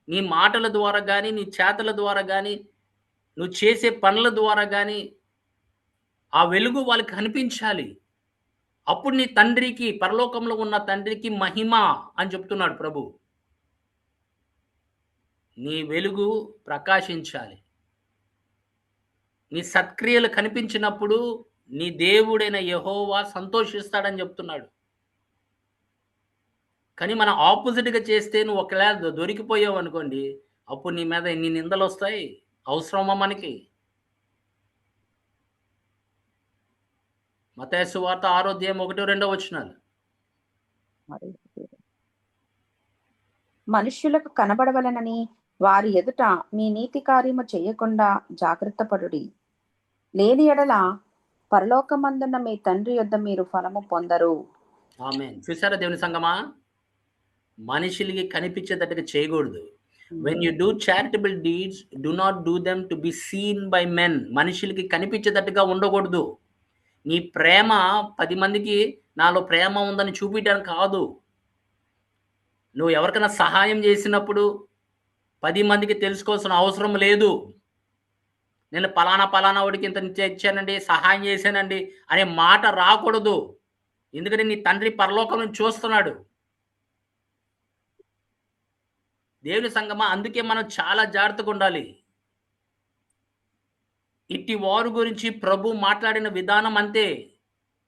నీ మాటల ద్వారా గాని, నీ చేతల ద్వారా గాని, నువ్వు చేసే పనుల ద్వారా గాని, ఆ వెలుగు వాళ్ళకి కనిపించాలి. అప్పుడు నీ తండ్రికి, పరలోకంలో ఉన్న తండ్రికి మహిమ అని చెప్తున్నాడు ప్రభు. నీ వెలుగు ప్రకాశించాలి. నీ సత్క్రియలు కనిపించినప్పుడు నీ దేవుడైన యెహోవా సంతోషిస్తాడని చెప్తున్నాడు. కానీ మనం ఆపోజిట్‌గా చేస్తే నువ్వు ఒకవేళ దొరికిపోయావనుకోండి, అప్పుడు నీ మీద ఎన్ని నిందలొస్తాయి. అవసరమా మనకి? మత్తయి సువార్త 6 అధ్యాయం 1, 2 వచనాలు. మనుష్యులకు కనబడవలనని వారి ఎదుట మీ నీతి కార్యము చేయకుండా జాగ్రత్త పడుడి. లేని ఎడల పరలోకమందున్న మీ తండ్రి యొద్ద మీరు ఫలము పొందరు. ఆమేన్. చూసారా దేవుని సంగమా? మనుషులకి కనిపించేటట్టుగా చేయకూడదు. When you do charitable deeds, do not do them to be seen by men. మనుషులకి కనిపించేటట్టుగా ఉండకూడదు. నీ ప్రేమ 10 మందికి నాలో ప్రేమ ఉందని చూపించడానికి కాదు. నువ్వు ఎవరికైనా సహాయం చేసినప్పుడు 10 మందికి తెలుసుకోవాల్సిన అవసరం లేదు. నేను పలానా వాడికి ఇంత ఇచ్చానండి, సహాయం చేశానండి అనే మాట రాకూడదు. ఎందుకంటే నీ తండ్రి పరలోకం నుంచి చూస్తున్నాడు. దేవుని సంగమా, అందుకే మనం చాలా జాగ్రత్తగా ఉండాలి. ఇట్టి వారి గురించి ప్రభు మాట్లాడిన విధానం అంతే.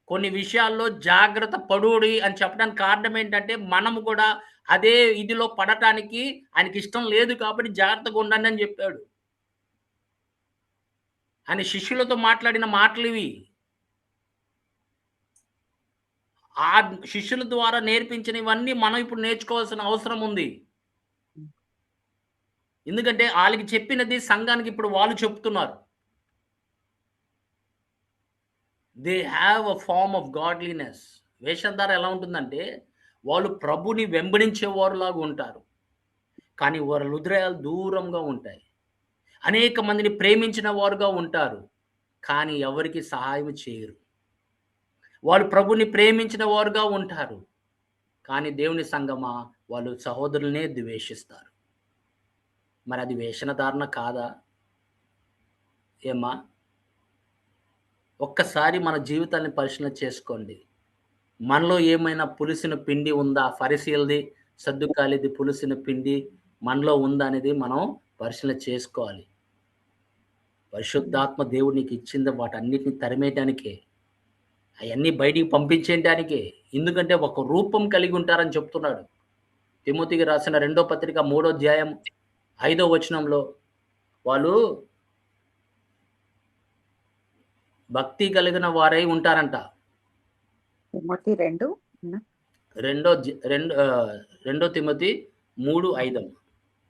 కొన్ని విషయాల్లో జాగ్రత్త పడుడి అని చెప్పడానికి కారణం ఏంటంటే, మనము కూడా అదే ఇదిలో పడటానికి ఆయనకి ఇష్టం లేదు కాబట్టి జాగ్రత్తగా ఉండండి అని చెప్పాడు. ఆయన శిష్యులతో మాట్లాడిన మాటలు ఇవి. ఆ శిష్యుల ద్వారా నేర్పించినవన్నీ మనం ఇప్పుడు నేర్చుకోవాల్సిన అవసరం ఉంది. ఎందుకంటే వాళ్ళకి చెప్పినది సంఘానికి ఇప్పుడు వాళ్ళు చెప్తున్నారు. They have a form of godliness. వేషధార ఎలా ఉంటుందంటే, వాళ్ళు ప్రభుని వెంబడించేవారులాగా ఉంటారు. కానీ వారి హృదయాలు దూరంగా ఉంటాయి. అనేక మందిని ప్రేమించిన వారుగా ఉంటారు. కానీ ఎవరికి సహాయం చేయరు. వాళ్ళు ప్రభుని ప్రేమించిన వారుగా ఉంటారు. కానీ దేవుని సంగమా, వాళ్ళు సహోదరులనే ద్వేషిస్తారు. మరి అది వేషధారణ కాదా? ఏమ్మా? ఒక్కసారి మన జీవితాన్ని పరిశీలన చేసుకోండి. మనలో ఏమైనా పులిసిన పిండి ఉందా? ఫరిసీయులది, సద్దుకాయలది పులిసిన పిండి మనలో ఉందా అనేది మనం పరిశీలన చేసుకోవాలి. పరిశుద్ధాత్మ దేవుడు నీకు ఇచ్చింది వాటన్నిటిని తరిమేయడానికే. అయన్నీ బయటికి పంపించేయడానికే. ఎందుకంటే ఒక రూపం కలిగి ఉంటారని చెప్తున్నాడు. తిమోతికి రాసిన 2వ పత్రిక 3వ అధ్యాయం 5వ వచనంలో వాళ్ళు భక్తి కలిగిన వారై ఉంటారంట. తిమోతి 2 రెండో తిమోతి 3:5.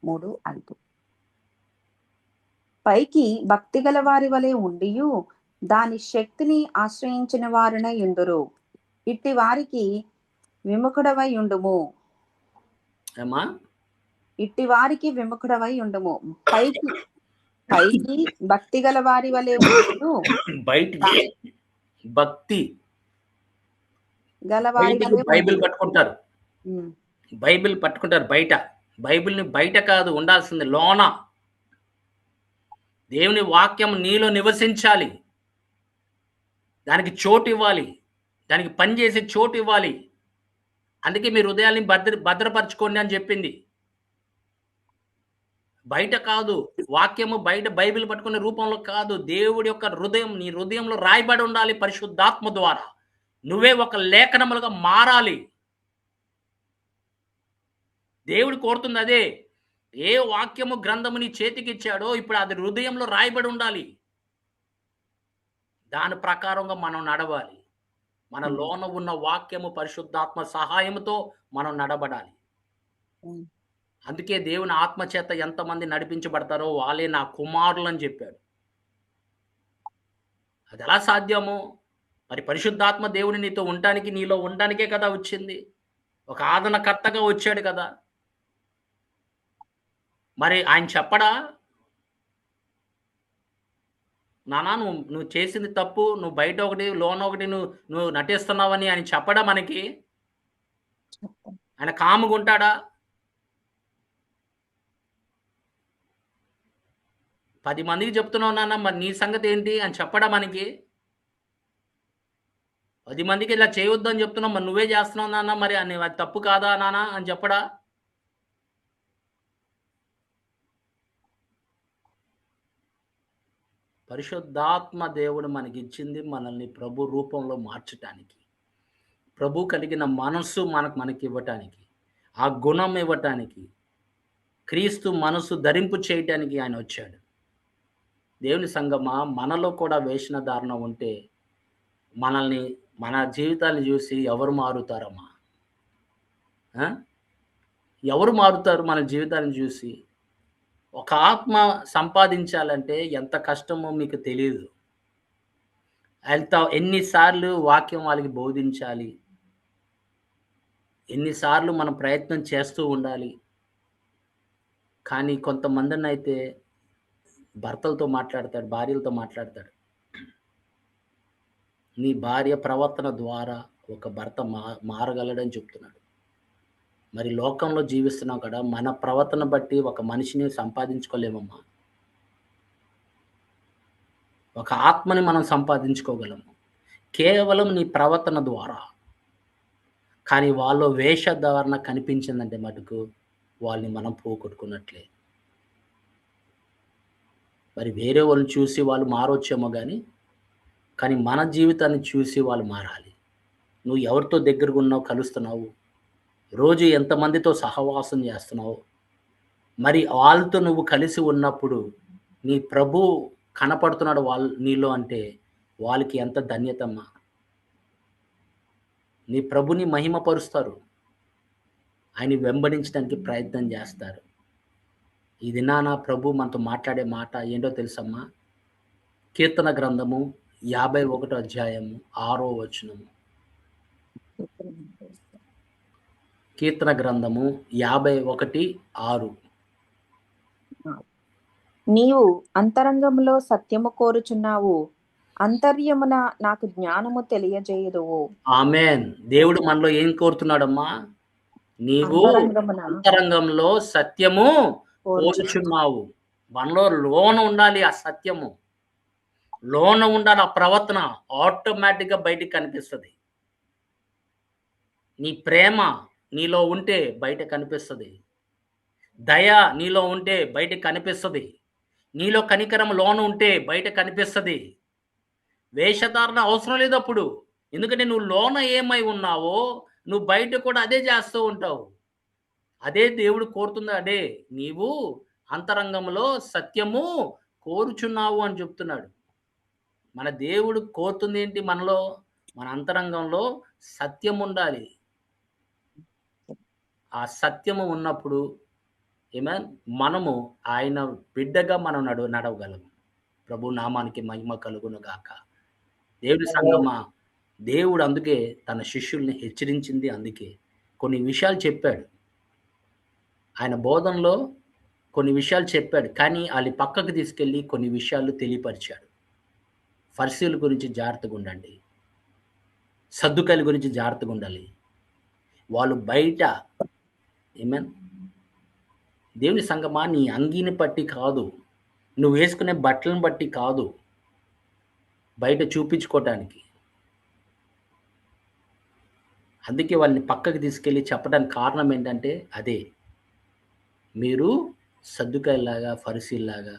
3:5. పైకి భక్తి గల వారి వలె ఉండియు దాని శక్తిని ఆశ్రయించిన వారున యుందురు. ఇట్టి వారికి విముఖుడవై ఉండుము. ఏమ్మా? ఇట్టి వారికి విముఖుడవై ఉండుము. పైకి భక్తి గల వారి వలె ఉండియు బయటికి భక్తి గల వారి బయటికి వలె బైబిల్ పట్టుకుంటారు. ఉమ్. బైబిల్ పట్టుకుంటారు బయట. బైబిల్‌ని బయట కాదు ఉండాల్సింది లోన. దేవుని వాక్యం నీలో నివసించాలి. దానికి చోటు ఇవ్వాలి. దానికి పనిచేసే చోటు ఇవ్వాలి. అందుకే మీ హృదయాల్ని భద్రపరచుకోండి అని చెప్పింది. బయట కాదు. వాక్యము బయట బైబిల్ పట్టుకునే రూపంలో కాదు. దేవుడి యొక్క హృదయం నీ హృదయంలో రాయబడి ఉండాలి పరిశుద్ధాత్మ ద్వారా. నువ్వే ఒక లేఖనములుగా మారాలి. దేవుడు కోరుతుంది అదే. ఏ వాక్యము గ్రంథము నీ చేతికిచ్చాడో ఇప్పుడు అది హృదయంలో రాయబడి ఉండాలి. దాని ప్రకారంగా మనం నడవాలి. మన లోన ఉన్న వాక్యము పరిశుద్ధాత్మ సహాయముతో మనం నడబడాలి. అందుకే దేవుని ఆత్మ చేత ఎంతమంది నడిపించబడతారో వాళ్ళే నా కుమారులు అని చెప్పాడు. అది ఎలా సాధ్యము? మరి పరిశుద్ధాత్మ దేవుడు నీతో ఉండటానికి, నీలో ఉండడానికే కదా వచ్చింది. ఒక ఆదరణకర్తగా వచ్చాడు కదా! మరి ఆయన చెప్పడా? నాన్న నువ్వు చేసింది తప్పు. నువ్వు బయట ఒకటి, లోన ఒకటి నువ్వు నటిస్తున్నావని ఆయన చెప్పడా మనకి? ఆయన కాముగుంటాడా? 10 మందికి చెప్తున్నావు నాన్న, మరి నీ సంగతి ఏంటి అని చెప్పడా మనకి? 10 మందికి ఇలా చేయొద్దని చెప్తున్నావు, మరి నువ్వే చేస్తున్నావు నాన్న, మరి అది తప్పు కాదా నాన్న అని చెప్పడా? పరిశుద్ధాత్మ దేవుడు మనకిచ్చింది మనల్ని ప్రభు రూపంలో మార్చటానికి. ప్రభు కలిగిన మనస్సు మనకివ్వటానికి. ఆ గుణం ఇవ్వటానికి. క్రీస్తు మనసు ధరింపు చేయటానికి ఆయన వచ్చాడు. దేవుని సంగమా, మనలో కూడా వేషధారణ ఉంటే మన జీవితాన్ని చూసి ఎవరు మారుతారమ్మా? ఎవరు మారుతారు మన జీవితాన్ని చూసి? ఒక ఆత్మ సంపాదించాలంటే ఎంత కష్టమో మీకు తెలీదు. ఎన్నిసార్లు వాక్యం వాళ్ళకి బోధించాలి. ఎన్నిసార్లు మనం ప్రయత్నం చేస్తూ ఉండాలి. కానీ కొంతమందినైతే భర్తలతో మాట్లాడతాడు, భార్యలతో మాట్లాడతాడు. నీ భార్య ప్రవర్తన ద్వారా ఒక భర్త మారగలడని చెప్తున్నాడు. మరి లోకంలో జీవిస్తున్నాం కదా, మన ప్రవర్తన బట్టి ఒక మనిషిని సంపాదించుకోలేమమ్మా. ఒక ఆత్మని మనం సంపాదించుకోగలము కేవలం నీ ప్రవర్తన ద్వారా. కానీ వాళ్ళలో వేషధారణ కనిపించిందంటే మటుకు వాళ్ళని మనం పోగొట్టుకున్నట్లే. మరి వేరే వాళ్ళని చూసి వాళ్ళు మారొచ్చేమో కానీ మన జీవితాన్ని చూసి వాళ్ళు మారాలి. నువ్వు ఎవరితో దగ్గరగా ఉన్నావు, కలుస్తున్నావు, రోజు ఎంతమందితో సహవాసం చేస్తున్నావు, మరి వాళ్ళతో నువ్వు కలిసి ఉన్నప్పుడు నీ ప్రభు కనపడుతున్నాడు నీలో అంటే వాళ్ళకి ఎంత ధన్యతమ్మా. నీ ప్రభుని మహిమపరుస్తారు. ఆయన వెంబడించడానికి ప్రయత్నం చేస్తారు. ఈ దినాన ప్రభు మనతో మాట్లాడే మాట ఏంటో తెలుసమ్మా? కీర్తన గ్రంథము 51 అధ్యాయము 6వ వచనము. కీర్తన గ్రంథము 51:6. నీవు అంతరంగంలో సత్యము కోరుచున్నావు, అంతర్యమున నాకు జ్ఞానము తెలియజేయుదువు. ఆమేన్. దేవుడు మనలో ఏం కోరుతున్నాడమ్మా? నీవు అంతరంగంలో సత్యము కోరుచున్నావు. మనలో లోన ఉండాలి ఆ సత్యము. లోన ఉండాలి ఆ ప్రవర్తన. ఆటోమేటిక్గా బయటికి కనిపిస్తుంది. నీ ప్రేమ నీలో ఉంటే బయట కనిపిస్తుంది. దయ నీలో ఉంటే బయట కనిపిస్తుంది. నీలో కనికరం లోన ఉంటే బయట కనిపిస్తుంది. వేషధారణ అవసరం లేదు అప్పుడు. ఎందుకంటే నువ్వు లోన ఏమై ఉన్నావో నువ్వు బయట కూడా అదే చేస్తూ ఉంటావు. అదే దేవుడు కోరుతుంది. అదే నీవు అంతరంగంలో సత్యము కోరుచున్నావు అని చెప్తున్నాడు. మన దేవుడు కోరుతుంది ఏంటి? మనలో మన అంతరంగంలో సత్యం ఉండాలి. ఆ సత్యము ఉన్నప్పుడు మనము ఆయన బిడ్డగా మనం నడవగలము. ప్రభు నామానికి మహిమ కలుగును గాక. దేవుడి సంగమా, దేవుడు అందుకే తన శిష్యుల్ని హెచ్చరించింది. అందుకే కొన్ని విషయాలు చెప్పాడు. ఆయన బోధనలో కొన్ని విషయాలు చెప్పాడు. కానీ వాళ్ళ పక్కకు తీసుకెళ్ళి కొన్ని విషయాలు తెలియపరిచాడు. ఫరిసీయుల గురించి జాగ్రత్తగా ఉండండి. సద్దుకాయల గురించి జాగ్రత్తగా ఉండాలి. వాళ్ళు బయట దేవుని సంగమా, నీ అంగీని బట్టి కాదు, నువ్వు వేసుకునే బట్టలను బట్టి కాదు, బయట చూపించుకోవటానికి. అందుకే వాళ్ళని పక్కకి తీసుకెళ్ళి చెప్పడానికి కారణం ఏంటంటే అదే, మీరు సద్దుకాయలాగా ఫరిసీల్లాగా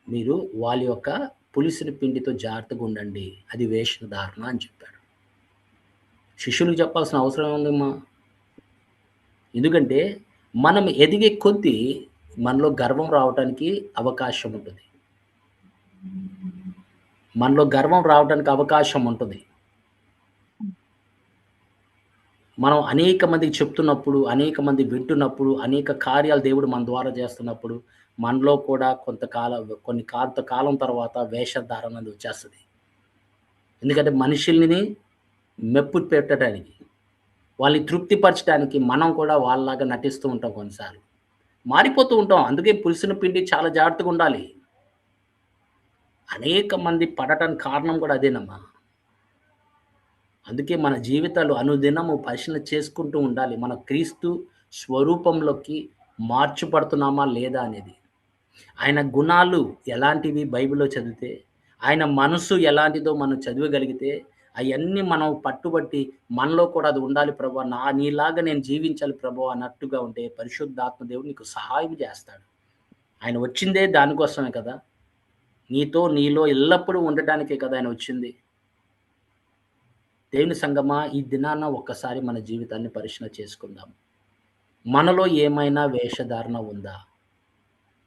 మీరు వాళ్ళ యొక్క పులిసిన పిండితో జాగ్రత్తగా ఉండండి, అది వేషధారణ అని చెప్పాడు. శిష్యులకు చెప్పాల్సిన అవసరం ఏముందమ్మా? ఎందుకంటే మనం ఎదిగే కొద్దీ మనలో గర్వం రావడానికి అవకాశం ఉంటుంది. మనలో గర్వం రావడానికి అవకాశం ఉంటుంది. మనం అనేక మందికి చెప్తున్నప్పుడు, అనేక మంది వింటున్నప్పుడు, అనేక కార్యాలు దేవుడు మన ద్వారా చేస్తున్నప్పుడు, మనలో కూడా కొంతకాలం తర్వాత వేషధారణ అనేది వచ్చేస్తది. ఎందుకంటే మనుషుల్ని మెప్పు పెట్టడానికి, వాళ్ళని తృప్తిపరచడానికి మనం కూడా వాళ్ళలాగా నటిస్తూ ఉంటాం కొన్నిసార్లు. మారిపోతూ ఉంటాం. అందుకే పులిసిన పిండి చాలా జాగ్రత్తగుండాలి. అనేక మంది పడటానికి కారణం కూడా అదేనమ్మా. అందుకే మన జీవితాలు అనుదినము పరిశీలన చేసుకుంటూ ఉండాలి. మన క్రీస్తు స్వరూపంలోకి మార్చబడుతున్నామా లేదా అనేది. ఆయన గుణాలు ఎలాంటివి బైబిల్‌లో చదివితే, ఆయన మనసు ఎలాంటిదో మనం చదవగలిగితే, అయన్నీ మనం పట్టుబట్టి మనలో కూడా అది ఉండాలి ప్రభువా! నీలాగా నేను జీవించాలి ప్రభువా! అన్నట్టుగా ఉంటే పరిశుద్ధాత్మ దేవుడు నీకు సహాయం చేస్తాడు. ఆయన వచ్చిందే దానికోసమే కదా! నీలో ఎల్లప్పుడూ ఉండటానికే కదా ఆయన వచ్చింది. దేవుని సంగమా, ఈ దినాన ఒక్కసారి మన జీవితాన్ని పరిశీలన చేసుకుందాం. మనలో ఏమైనా వేషధారణ ఉందా?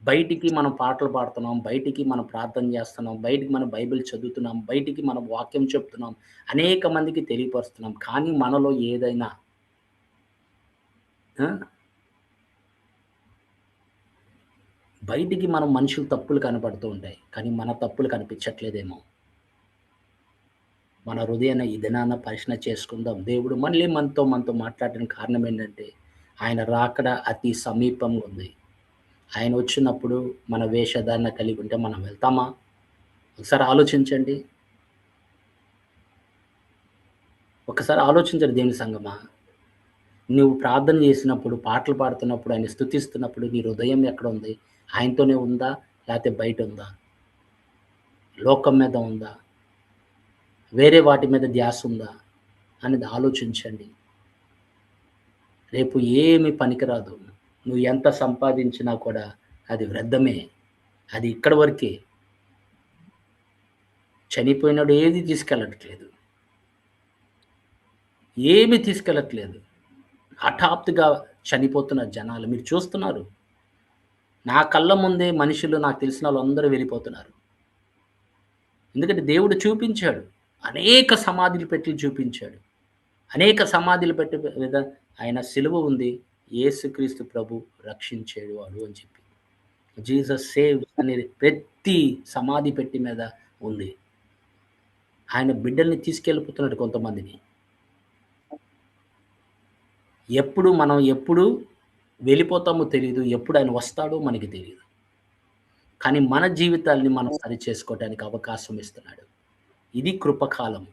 బయటికి మనం పాటలు పాడుతున్నాం, బయటికి మనం ప్రార్థన చేస్తున్నాం, బయటికి మనం బైబిల్ చదువుతున్నాం, బయటికి మనం వాక్యం చెప్తున్నాం, అనేక మందికి తెలియపరుస్తున్నాం. కానీ మనలో ఏదైనా ఆ! బయటికి మనం మనుషుల తప్పులు కనపడుతూ ఉంటాయి. కానీ మన తప్పులు కనిపించట్లేదేమో! మన హృదయాన్ని ఈ దినాన పరిశీలన చేసుకుందాం. దేవుడు మళ్ళీ మనతో మాట్లాడడానికి కారణం ఏంటంటే, ఆయన రాకడ అతి సమీపంగా ఉంది. ఆయన వచ్చినప్పుడు మన వేషధారణ కలిగి ఉంటే మనం వెళ్తామా? ఒకసారి ఆలోచించండి. ఒకసారి ఆలోచించండి దేవుని సంగమా. నువ్వు ప్రార్థన చేసినప్పుడు, పాటలు పాడుతున్నప్పుడు, ఆయన్ని స్తుతిస్తున్నప్పుడు నీ హృదయం ఎక్కడుంది? ఆయనతోనే ఉందా? లేతే బయటుందా? లోకం మీద ఉందా? వేరే వాటి మీద ధ్యాసుందా? అనేది ఆలోచించండి. రేపు ఏమి పనికిరాదు. నువ్వు ఎంత సంపాదించినా కూడా అది వ్యర్థమే. అది ఇక్కడి వరకే. చనిపోయినోడు ఏది తీసుకెళ్ళట్లేదు. ఏమి తీసుకెళ్ళట్లేదు. హఠాత్తుగా చనిపోతున్నారు జనాలు. మీరు చూస్తున్నారు. నా కళ్ళ ముందే మనుషులు నాకు తెలిసినోళ్ళందరూ వెళ్ళిపోతున్నారు. ఎందుకంటే దేవుడు చూపించాడు. అనేక సమాధులు పెట్టి చూపించాడు. అనేక సమాధులు పెట్టి మీద ఆయన సిలువ ఉంది. యేసుక్రీస్తు ప్రభు రక్షించేడు వాడు అని చెప్పి. జీసస్ సేవ్స్ అనేది ప్రతి సమాధి పెట్టి మీద ఉంది. ఆయన బిడ్డల్ని తీసుకెళ్ళిపోతున్నాడు కొంతమందిని. ఎప్పుడు వెళ్ళిపోతామో తెలీదు. ఎప్పుడు ఆయన వస్తాడో మనకి తెలీదు. కానీ మన జీవితాల్ని మనం సరిచేసుకోవటానికి అవకాశం ఇస్తున్నాడు. ఇది కృపకాలం.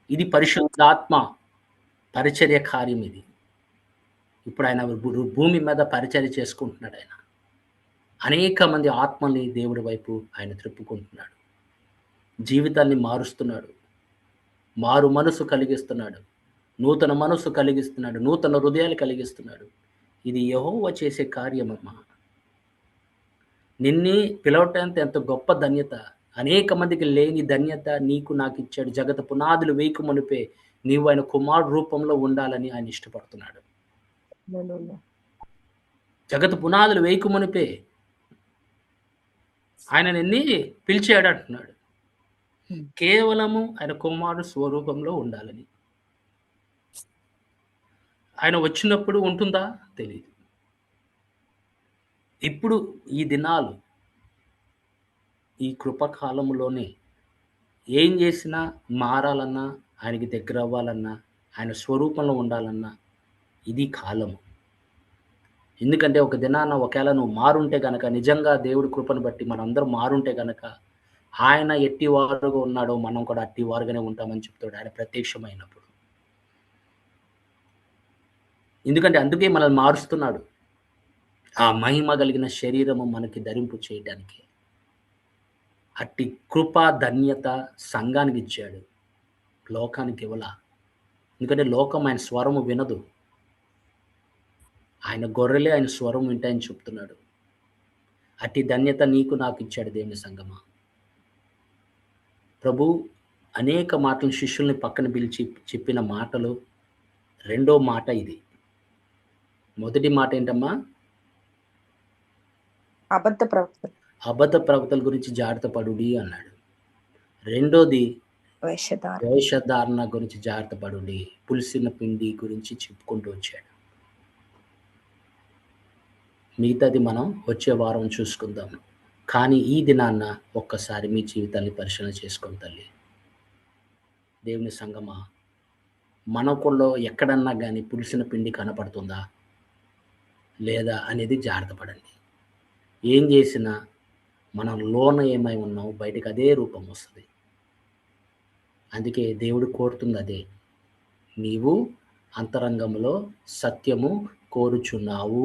ఇది పరిశుద్ధాత్మ పరిచర్య కార్యం ఇది. ఇప్పుడు ఆయన భూమి మీద పరిచర్య చేసుకుంటున్నాడాయన. అనేక మంది ఆత్మల్ని దేవుడి వైపు ఆయన త్రిప్పుకుంటున్నాడు. జీవితాన్ని మారుస్తున్నాడు. మారు మనసు కలిగిస్తున్నాడు. నూతన మనసు కలిగిస్తున్నాడు. నూతన హృదయాలు కలిగిస్తున్నాడు. ఇది యెహోవా చేసే కార్యమమ్మా. నిన్ని పిలవటానికి ఎంత గొప్ప ధన్యత. అనేక మందికి లేని ధన్యత నీకు నాకిచ్చాడు. జగత్తు పునాదులు వేయక మునుపే నీవు ఆయన కుమారుడు రూపంలో ఉండాలని ఆయన ఇష్టపడుతున్నాడు. హల్లెలూయా. జగత్తు పునాదులు వేయక మునుపే ఆయన నిన్ని పిలిచాడంటున్నాడు. కేవలము ఆయన కుమారుడు స్వరూపంలో ఉండాలని. ఆయన వచ్చినప్పుడు ఉంటుందా? తెలీదు. ఇప్పుడు ఈ దినాలు, ఈ కృపకాలంలోనే ఏం చేసినా మారాలన్నా, ఆయనకి దగ్గరవ్వాలన్నా, ఆయన స్వరూపంలో ఉండాలన్నా ఇది కాలము. ఎందుకంటే ఒక దినాన ఒకేళ నువ్వు మారుంటే గనక, నిజంగా దేవుడి కృపను బట్టి మనందరం మారుంటే గనక, ఆయన ఎట్టివారుగా ఉన్నాడో మనం కూడా అట్టివారుగానే ఉంటామని చెప్తాడు ఆయన ప్రత్యక్షమైనప్పుడు. ఎందుకంటే అందుకే మనల్ని మారుస్తున్నాడు. ఆ మహిమ కలిగిన శరీరము మనకి ధరింపు చేయటానికి. అట్టి కృప, ధన్యత సంఘానికిచ్చాడు. లోకానికివ్వలా. ఎందుకంటే లోకం ఆయన స్వరము వినదు. ఆయన గొర్రెలే ఆయన స్వరం వింటాయని చెప్తున్నాడు. అట్టి ధన్యత నీకు నాకిచ్చాడు దేవుని సంగమా. ప్రభు అనేక మాటలు శిష్యుల్ని పక్కన పిలిచి చెప్పిన మాటలు రెండో మాట ఇది. మొదటి మాట ఏంటమ్మా? అబద్ధ ప్రవక్తలు. అబద్ధ ప్రవక్తల గురించి జాగ్రత్త పడుడి అన్నాడు. రెండోది వేషధారణ వేషధారణ గురించి జాగ్రత్త పడండి. పులిసిన పిండి గురించి చెప్పుకుంటూ వచ్చాడు. మిగతాది మనం వచ్చే వారం చూసుకుందాం. కానీ ఈ దినాన్న ఒక్కసారి మీ జీవితాన్ని పరిశీలన చేసుకోండి తల్లి. దేవుని సంగమా, మనకుల్లో ఎక్కడన్నా గాని పులిసిన పిండి కనపడుతుందా? లేదా అనేది జాగ్రత్త పడండి. ఏం చేసినా మనం లోన ఏమై ఉన్నామో బయటకి అదే రూపం వస్తది. అందుకే దేవుడు కోరుతుంది అదే. నీవు అంతరంగంలో సత్యము కోరుచున్నావు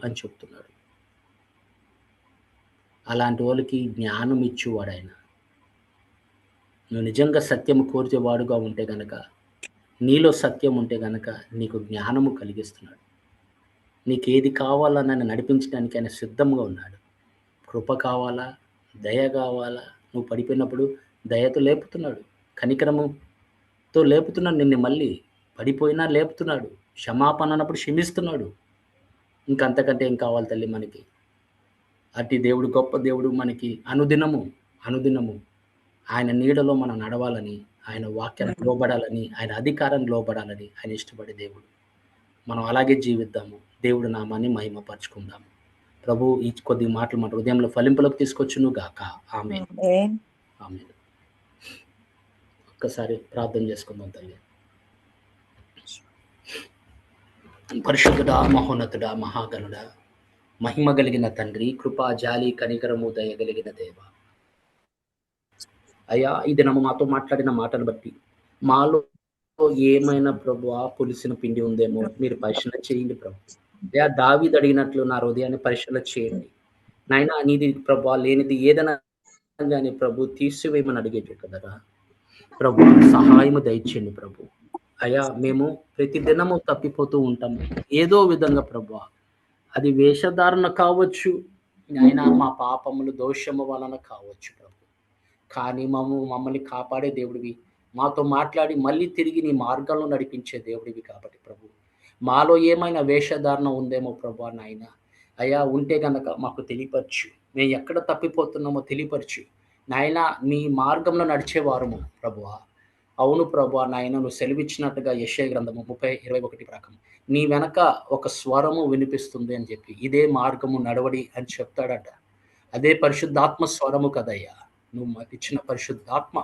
అని చెప్తున్నాడు. అలాంటి వాళ్ళకి జ్ఞానం ఇచ్చేవాడు ఆయన. నువ్వు నిజంగా సత్యము కోరిచేవాడుగా ఉంటే గనక, నీలో సత్యం ఉంటే గనక నీకు జ్ఞానము కలిగిస్తున్నాడు. నీకేది కావాలని ఆయన నడిపించడానికి ఆయన సిద్ధంగా ఉన్నాడు. కృప కావాలా, దయ కావాలా, నువ్వు పడిపోయినప్పుడు దయతో లేపుతున్నాడు, కనికరముతో లేపుతున్నాడు నిన్ను. మళ్ళీ పడిపోయినా లేపుతున్నాడు, క్షమాపణ అన్నప్పుడు క్షమిస్తున్నాడు. ఇంకంతకంటే ఏం కావాలి తల్లి మనకి? అట్టి దేవుడు, గొప్ప దేవుడు మనకి అనుదినము ఆయన నీడలో మనం నడవాలని, ఆయన వాక్యానికి లోబడాలని, ఆయన అధికారాన్ని లోబడాలని ఆయన ఇష్టపడే దేవుడు. మనం అలాగే జీవిద్దాము. దేవుడు నామాన్ని మహిమపరచుకుందాము. ప్రభు ఈ కొద్ది మాటలు మన హృదయంలో ఫలింపులకు తీసుకొచ్చును గాక. ఆమేన్. ఆమేన్. ఒక్కసారి ప్రార్థన చేసుకుందాం తల్లి. పరిశుద్ధుడా, మహోన్నతుడా, మహాగణుడా, మహిమ కలిగిన తండ్రి, కృపా, జాలి, కనికరము, దయ కలిగిన దేవ, అయ్యా ఈ దినము మాతో మాట్లాడిన మాటను బట్టి మాలో ఏమైనా ప్రభువా పులిసిన పిండి ఉందేమో మీరు పరిశీలన చేయండి ప్రభు. అయ్యా దావీదు అడిగినట్లు నా హృదయాన్ని పరిశీలన చేయండి నాయనా. నీది ప్రభువా లేనిది ఏదైనా కానీ ప్రభు తీసివేయమని అడిగేట కదరా ప్రభు. సహాయము దయచేయండి ప్రభు. అయ్యా మేము ప్రతి దినము తప్పిపోతూ ఉంటాము ఏదో విధంగా ప్రభువా. అది వేషధారణ కావచ్చు నాయనా, మా పాపములు దోషము వలన కావచ్చు ప్రభు. కానీ మమ్మల్ని కాపాడే దేవుడివి, మాతో మాట్లాడి మళ్ళీ తిరిగి నీ మార్గంలో నడిపించే దేవుడివి కాబట్టి ప్రభు, మాలో ఏమైనా వేషధారణ ఉందేమో ప్రభు నాయన. అయ్యా ఉంటే గనక మాకు తెలియపరచు. మేము ఎక్కడ తప్పిపోతున్నామో తెలియపరచు నాయన. నీ మార్గంలో నడిచేవారము ప్రభువా. అవును ప్రభువా నాయన, నువ్వు సెలవిచ్చినట్టుగా యెషయా గ్రంథము 30:21 ప్రకారం నీ వెనక ఒక స్వరము వినిపిస్తుంది అని చెప్పి, ఇదే మార్గము నడవడి అని చెప్తాడట. అదే పరిశుద్ధాత్మ స్వరము కదయ్యా. నువ్వు మాకు ఇచ్చిన పరిశుద్ధాత్మ